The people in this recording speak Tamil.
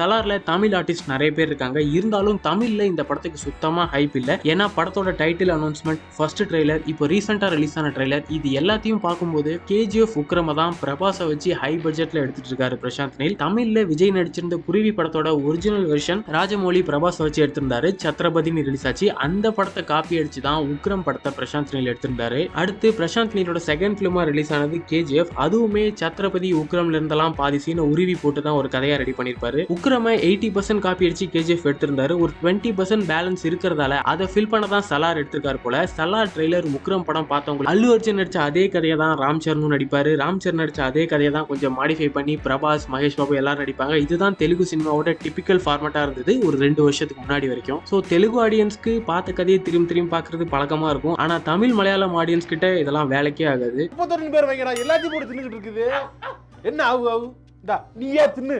சலார்ல தமிழ் ஆர்டிஸ்ட் நிறைய பேர் இருக்காங்க. இருந்தாலும் தமிழ்ல இந்த படத்துக்கு சுத்தமா ஹைப் இல்ல. ஏன்னா படத்தோட டைட்டில் அனௌன்ஸ்மெண்ட், ஃபர்ஸ்ட் ட்ரெய்லர், இப்போ ரீசெண்டா ரிலீஸ் ஆன ட்ரெய்லர், இது எல்லாத்தையும் பார்க்கும்போது கேஜிஎஃப் உக்ரம தான் பிரபாஸை வச்சு ஹை பட்ஜெட்ல எடுத்துட்டு இருக்காரு பிரசாந்த் நீல். தமிழ்ல விஜய் நடிச்சிருந்த குருவி படத்தோட ஒரிஜினல் வெர்ஷன் ராஜமௌலி பிரபாஸை வச்சு எடுத்திருந்தாரு. சத்ரபதினு ரிலீஸ் ஆச்சு. அந்த படத்தை காப்பி அடிச்சு தான் உக்ரம் படத்தை பிரசாந்த் நீல் எடுத்திருந்தாரு. அடுத்து பிரசாந்த் நீலோட செகண்ட் பிலிமா ரிலீஸ் ஆனது கேஜிஎஃப். அதுவுமே சத்ரபதி உக்ரம்ல இருந்தெல்லாம் பாதி சீனை உருவி போட்டு தான் ஒரு கதையா ரெடி பண்ணிருப்பாரு. உக்ரம 80% காப்பி அடிச்சு கேஜிஎஃப் எடுத்திருந்தாரு. ஒரு 20% பேலன்ஸ் இருக்கிறதால அதை ஃபில் பண்ண தான் சலார் எடுத்திருக்காரு போல. சலார் ட்ரெய்லர் உக்ரம் படம் பார்த்தவங்க அல்லு அர்ஜுன் நடிச்ச அதே கதையை தான் ராம் சரணும் நடிப்பாரு. ராம் சரண் நடிச்ச அதே கதையை தான் கொஞ்சம் மாடிஃபை பண்ணி பிரபாஸ், மகேஷ் பாபு எல்லாரும் நடிப்பாங்க. இதுதான் தெலுங்கு சினிமாவோட டிபிக்கல் ஃபார்மேட்டா இருந்தது ஒரு 2 வருஷத்துக்கு முன்னாடி வரைக்கும். ஸோ தெலுங்கு ஆடியன்ஸ்க்கு பார்த்த கதையை திரும்பி பார்க்கறது பழக்கமா இருக்கும். ஆனா தமிழ் மலையாளம் ஆடியன்ஸ் கிட்ட இதெல்லாம் வேலைக்கே ஆகாது. 32 பேர் வைங்கடா, எல்லாத்தையும் போட்டு தின்னுட்டு இருக்குது. என்ன ஆகு நீயே தின்னு